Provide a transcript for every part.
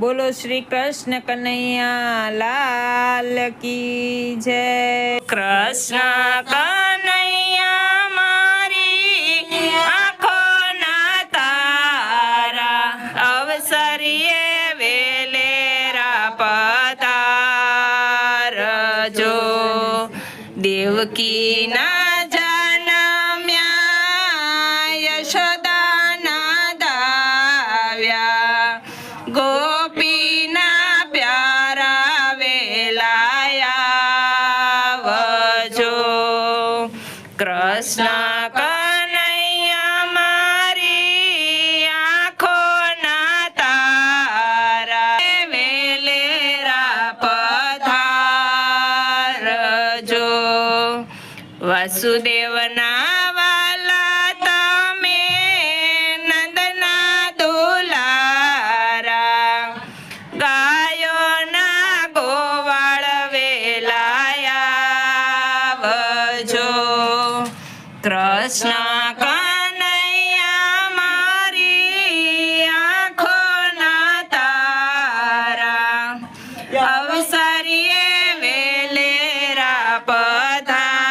બોલો શ્રી કૃષ્ણ કનૈયા લાલ કી જય। કૃષ્ણ કનૈયા મારી આંખોના તારા, અવસરીએ વેલેરા પધારજો। દેવકીના ગોપીના પ્યારા વેલાયાવજો। કૃષ્ણ કનૈયા મારી આંખોના તારા, વેલેરા પધારજો। વાસુદેવના કૃષ્ણ કનૈયા મારી આંખોના તારા, અવસરીએ વેલેરા પધારજો।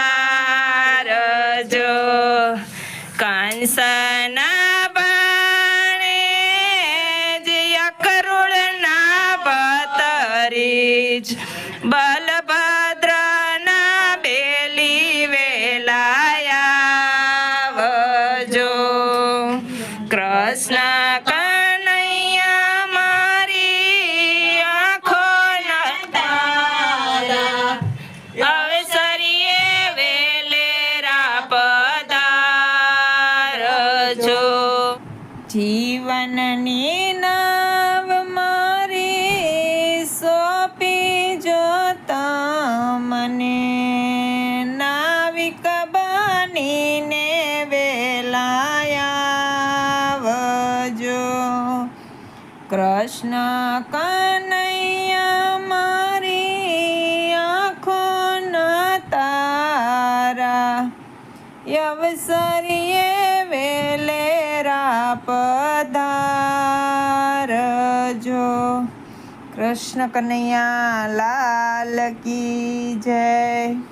કંસના બાણે જ અક્રૂરના બતરીજ, બલભદ્રના બેલી વેલાયાવજો। કૃષ્ણ કનૈયા મારી આંખોના તારા, અવસરીએ વેલેરા પધારજો। જીવનની નાવ મારી સોંપી જો તમને, નાવિક બનીને વેલાયાવજો। કૃષ્ણ કનૈયા મારી આંખોના તારા, અવસરીએ વેલેરા પધારજો। કૃષ્ણ કનૈયા લાલ કી જય।